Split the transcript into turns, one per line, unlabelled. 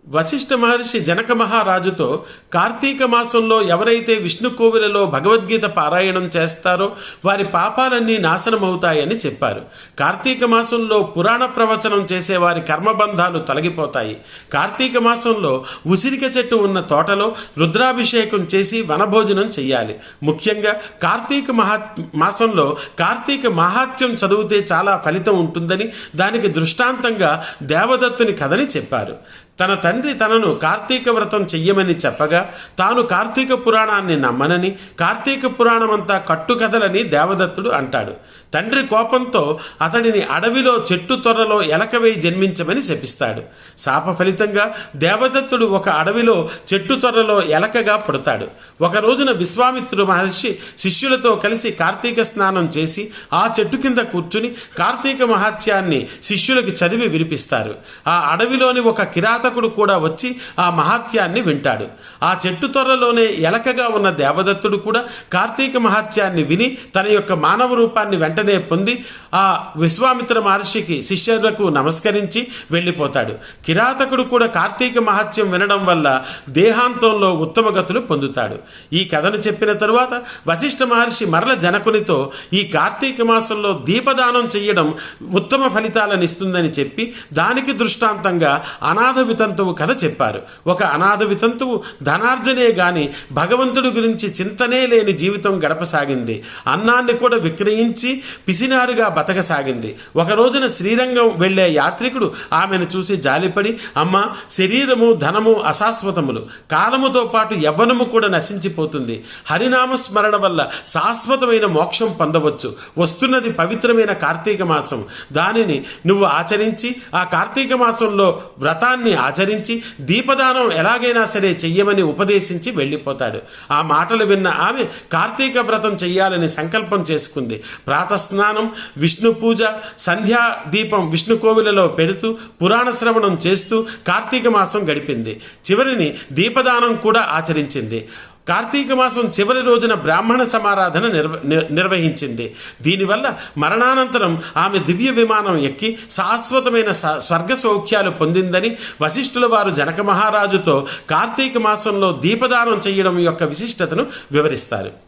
వశిష్ఠ మహర్షి జనక మహారాజుతో కార్తీక మాసంలో ఎవరైతే విష్ణు కోవిలలో భగవద్గీత పారాయణం చేస్తారో వారి పాపాలన్నీ నాశనమవుతాయని చెప్పారు. కార్తీక మాసంలో పురాణ ప్రవచనం చేసే వారి కర్మబంధాలు తొలగిపోతాయి. కార్తీక మాసంలో ఉసిరిక చెట్టు ఉన్న తోటలో రుద్రాభిషేకం చేసి వనభోజనం చెయ్యాలి. ముఖ్యంగా కార్తీక మాసంలో కార్తీక మహాత్యం చదివితే చాలా ఫలితం ఉంటుందని దానికి దృష్టాంతంగా దేవదత్తుని కథని చెప్పారు. తన తండ్రి తనను కార్తీక వ్రతం చెయ్యమని చెప్పగా తాను కార్తీక పురాణాన్ని నమ్మనని, కార్తీక పురాణమంతా కట్టుకథలని దేవదత్తుడు అంటాడు. తండ్రి కోపంతో అతడిని అడవిలో చెట్టు తొర్రలో ఎలకవై జన్మించమని శపిస్తాడు. శాప ఫలితంగా దేవదత్తుడు ఒక అడవిలో చెట్టు తొర్రలో ఎలకగా పుడతాడు. ఒక రోజున విశ్వామిత్రుడు మహర్షి శిష్యులతో కలిసి కార్తీక స్నానం చేసి ఆ చెట్టు కింద కూర్చుని కార్తీక మహాత్యాన్ని శిష్యులకు చదివి వినిపిస్తారు. ఆ అడవిలోని ఒక కిరాతకుడు కూడా వచ్చి ఆ మహాత్యాన్ని వింటాడు. ఆ చెట్టు తొర్రలోనే ఎలకగా ఉన్న దేవదత్తుడు కూడా కార్తీక మహాత్యాన్ని విని తన యొక్క మానవ రూపాన్ని వెంటనే పొంది ఆ విశ్వామిత్ర మహర్షికి శిష్యులకు నమస్కరించి వెళ్ళిపోతాడు. కిరాతకుడు కూడా కార్తీక మహాత్యం వినడం వల్ల దేహాంతంలో ఉత్తమ గతులు పొందుతాడు. ఈ కథను చెప్పిన తరువాత వశిష్ఠ మహర్షి మరల జనకునితో ఈ కార్తీక మాసంలో దీపదానం చెయ్యడం ఉత్తమ ఫలితాలను ఇస్తుందని చెప్పి దానికి దృష్టాంతంగా అనాథ వితంతువు కథ చెప్పారు. ఒక అనాథ వితంతువు ధనార్జనే గాని భగవంతుడి గురించి చింతనే లేని జీవితం గడపసాగింది. అన్నాన్ని కూడా విక్రయించి పిసినారుగా బతకసాగింది. ఒక రోజున శ్రీరంగం వెళ్లే యాత్రికుడు ఆమెను చూసి జాలిపడి, అమ్మ, శరీరము ధనము అశాశ్వతములు, కాలముతో పాటు యవ్వనము కూడా నశించిపోతుంది. హరినామ స్మరణ వల్ల శాశ్వతమైన మోక్షం పొందవచ్చు. వస్తున్నది పవిత్రమైన కార్తీక మాసం. దానిని నువ్వు ఆచరించి ఆ కార్తీక మాసంలో వ్రతాన్ని ఆచరించి దీపదానం ఎలాగైనా సరే చెయ్యమని ఉపదేశించి వెళ్ళిపోతాడు. ఆ మాటలు విన్న ఆమె కార్తీక వ్రతం చెయ్యాలని సంకల్పం చేసుకుంది. ప్రాతస్నానం, విష్ణు పూజ, సంధ్యా దీపం విష్ణు కోవిలలో పెడుతూ పురాణ శ్రవణం చేస్తూ కార్తీక మాసం గడిపింది. చివరిని దీపదానం కూడా ఆచరించింది. కార్తీక మాసం చివరి రోజున బ్రాహ్మణ సమారాధన నిర్వహించింది. దీనివల్ల మరణానంతరం ఆమె దివ్య విమానం ఎక్కి శాశ్వతమైన స్వర్గ సౌఖ్యాలు పొందిందని వశిష్ఠుల వారు జనక మహారాజుతో కార్తీక మాసంలో దీపదానం చేయడం యొక్క విశిష్టతను వివరిస్తారు.